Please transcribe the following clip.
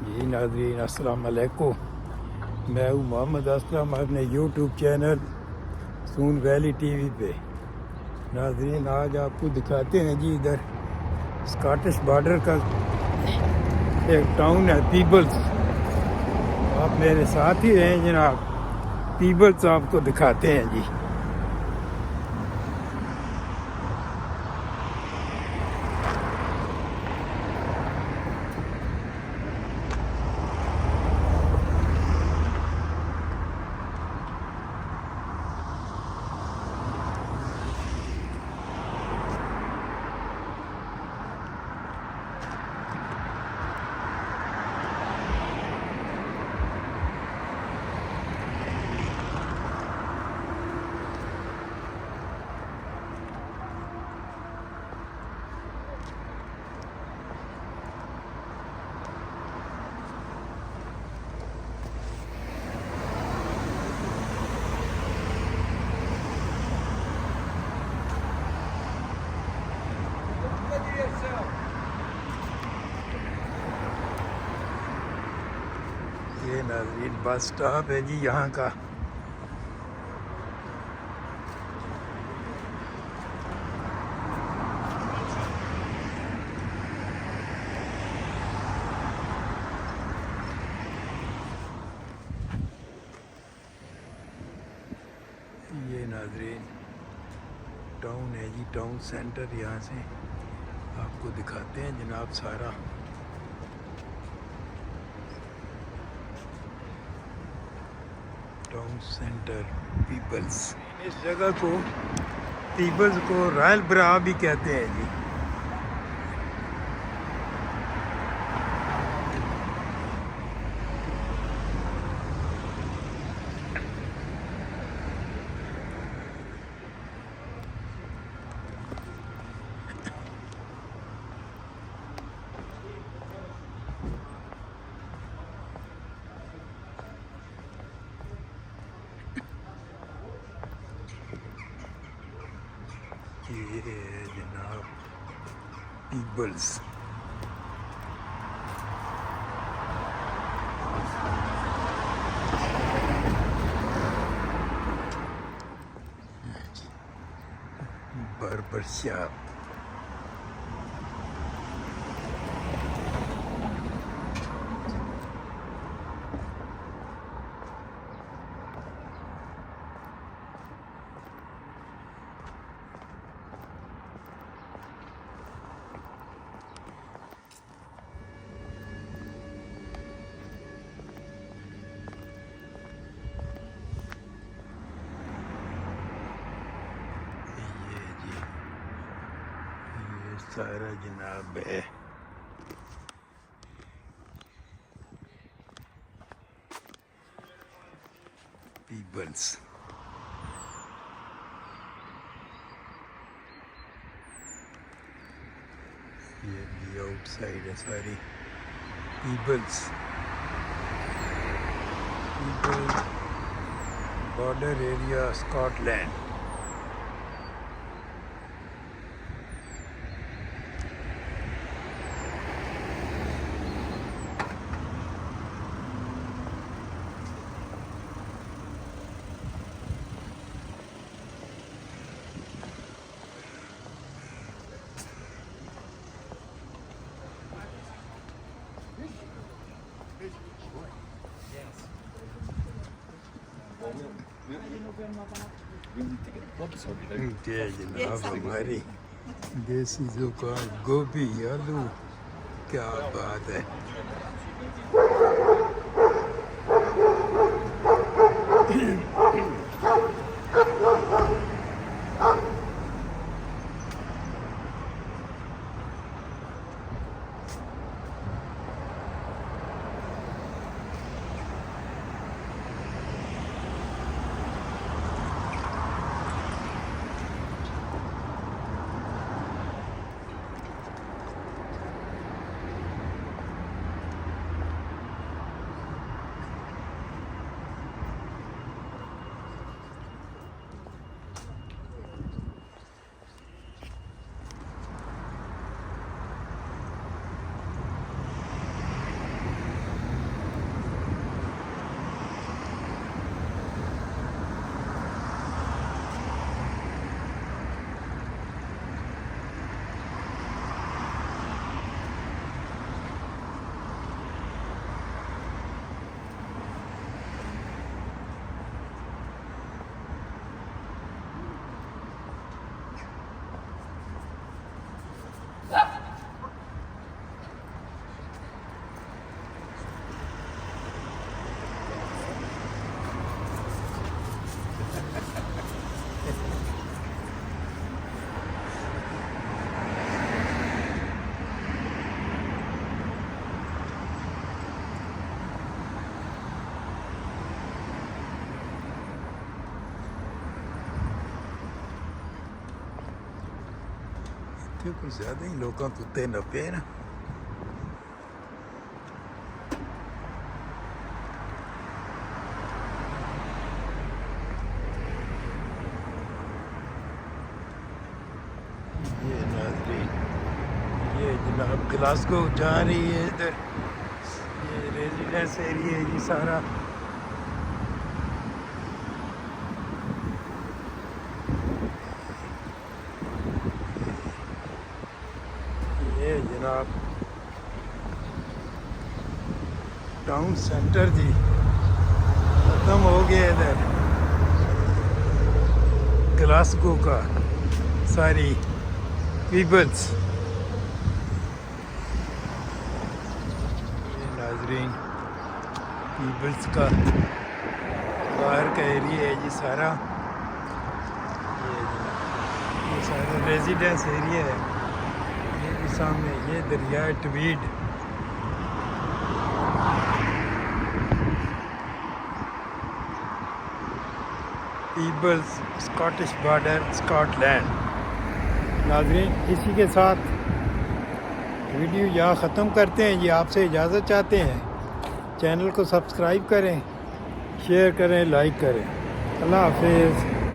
जी नाज़रीन अस्सलाम वालेकुम। मैं हूँ मोहम्मद असलम अपने यूट्यूब चैनल सून वैली टीवी पे। नाज़रीन आज आपको दिखाते हैं जी इधर स्कॉटिश बॉर्डर का एक टाउन है पीबल्स। आप मेरे साथ ही रहें जनाब, पीबल्स आपको दिखाते हैं जी। ये नाज़रीन बस स्टॉप है जी यहाँ का। ये नाज़रीन टाउन है जी, टाउन सेंटर। यहाँ से आपको दिखाते हैं जनाब सारा। Town centre Peebles. इस जगह को पीपल्स को रॉयल ब्रा भी कहते हैं जी। ये है जनाब पीपल्स। Barber shop. सारा जनाब है पीपल्स। ये भी आउटसाइड है सारी Peebles. Peebles border area Scotland. ये जनाब हमारी देसी जुकाम गोभी आलू, क्या बात है। इतने कुछ ज़्यादा ही लोग कुत्ते नपे ना। ये नाज़रीन, ये जनाब ग्लासगो जा रही है इधर। ये रेजिडेंस एरिया है ये सारा। ये जनाब टाउन सेंटर जी खत्म हो गया इधर ग्लासगो का। सारी पीपल्स, ये नाजरीन पीपल्स का बाहर का एरिया है जी सारा। ये सारा रेजिडेंस एरिया है। ये भी सामने ये दरिया Tweed. Peebles Scottish border Scotland. नाज़रीन इसी के साथ वीडियो यहाँ ख़त्म करते हैं जी। आपसे इजाज़त चाहते हैं। चैनल को सब्सक्राइब करें, शेयर करें, लाइक करें। अल्लाह हाफिज़।